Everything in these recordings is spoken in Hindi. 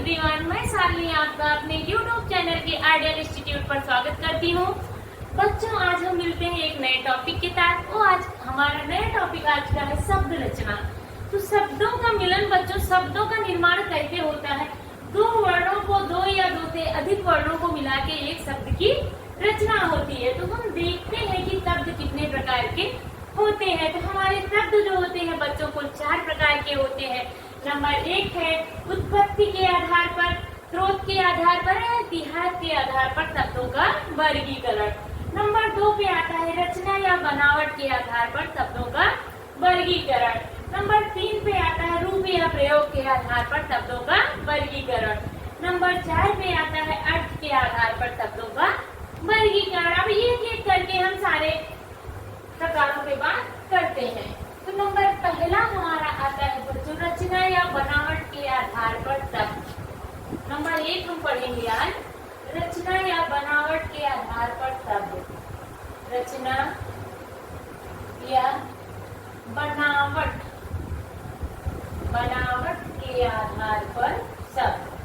एवरीवन, मैं शालिनी आपका अपने यूट्यूब चैनल के आइडियल इंस्टीट्यूट पर स्वागत करती हूँ। बच्चों, आज हम मिलते हैं एक नए टॉपिक के साथ। वो आज हमारा नया टॉपिक आज का है शब्द रचना। तो शब्दों का मिलन बच्चों, शब्दों का निर्माण कैसे होता है? दो वर्णों को, दो या दो से अधिक वर्णों को मिला के एक शब्द की रचना होती है। तो हम देखते हैं कि शब्द कितने प्रकार के होते हैं। तो हमारे शब्द जो होते हैं बच्चों को 4 प्रकार के होते हैं। नंबर 1 है उत्पत्ति के आधार पर, स्रोत के आधार पर, इतिहास के आधार पर शब्दों का वर्गीकरण। नंबर 2 पे आता है रचना या बनावट के आधार पर शब्दों का वर्गीकरण। नंबर 3 पे आता है रूप या प्रयोग के आधार पर शब्दों का वर्गीकरण। नंबर 4 पे आता है अर्थ के आधार पर शब्दों का वर्गीकरण। अब एक करके हम सारे प्रकारों पे बात करते हैं। तो नंबर पहला हमारा आता है बच्चों रचना या बनावट के आधार पर शब्द। नंबर 1 हम पढ़ेंगे आज रचना या बनावट के आधार पर शब्द। रचना या बनावट के आधार पर शब्द।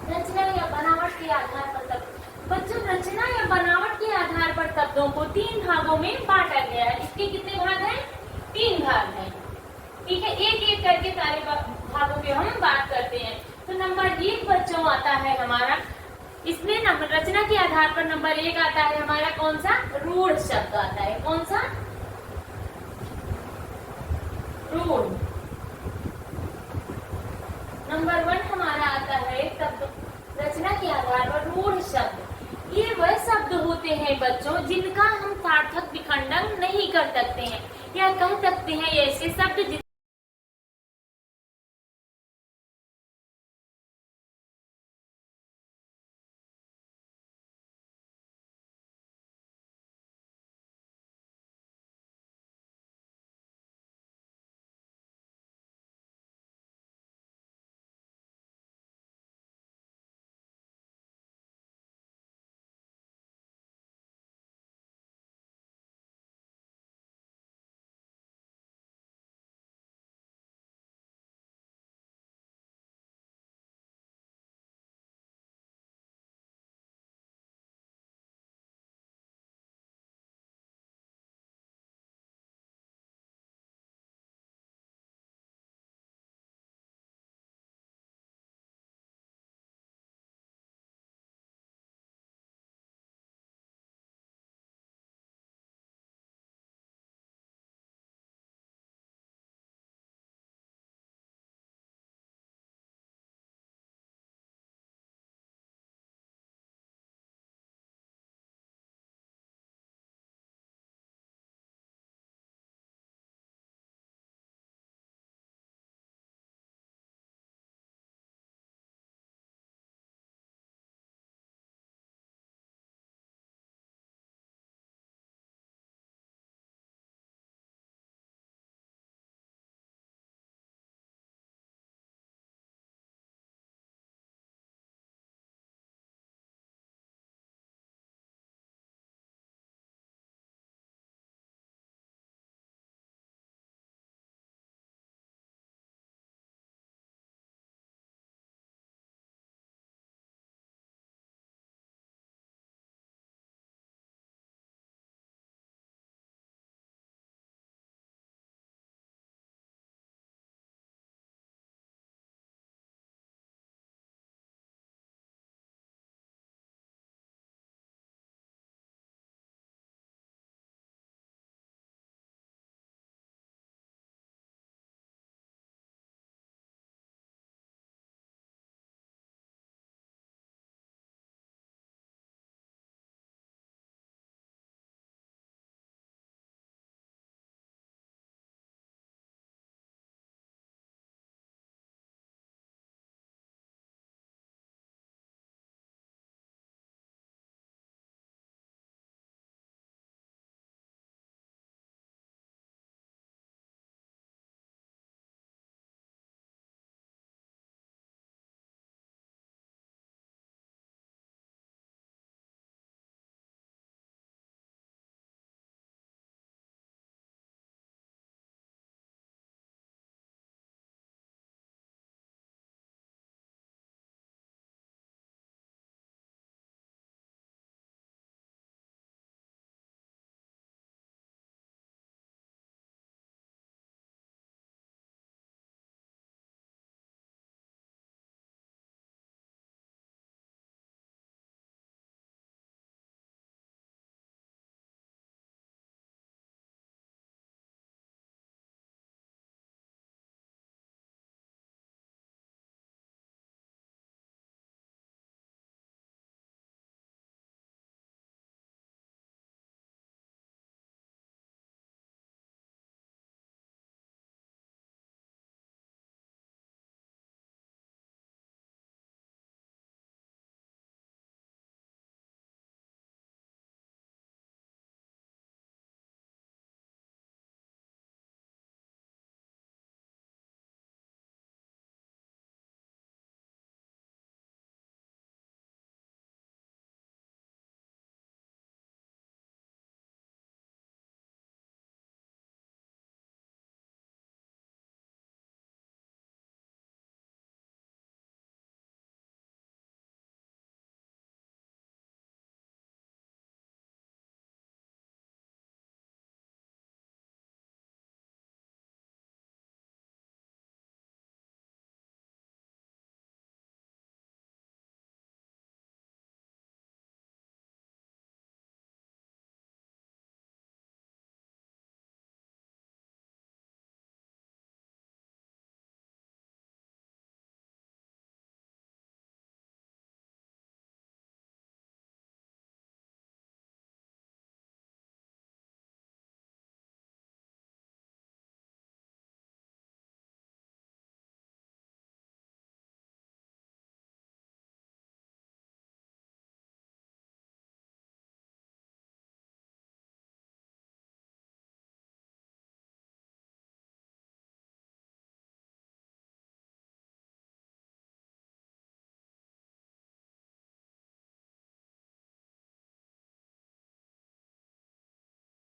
रचना या बनावट के आधार पर शब्द। बच्चों, रचना या बनावट के आधार पर शब्दों को 3 भागों में बांटा गया है। इसके कितने भाग हैं? 3 भाग हैं। ठीक है, एक करके सारे भागों पे हम बात करते हैं। तो नंबर 1 बच्चों आता है हमारा, इसमें नंबर रचना के आधार पर नंबर 1 आता है हमारा कौन सा? रूढ़ शब्द आता है। कौन सा? रूढ़। नंबर 1 हमारा आता है शब्द रचना के आधार पर रूढ़ शब्द। ये वह शब्द होते हैं बच्चों जिनका हम सार्थक विखंडन नहीं कर सकते हैं, या कह सकते हैं ऐसे शब्द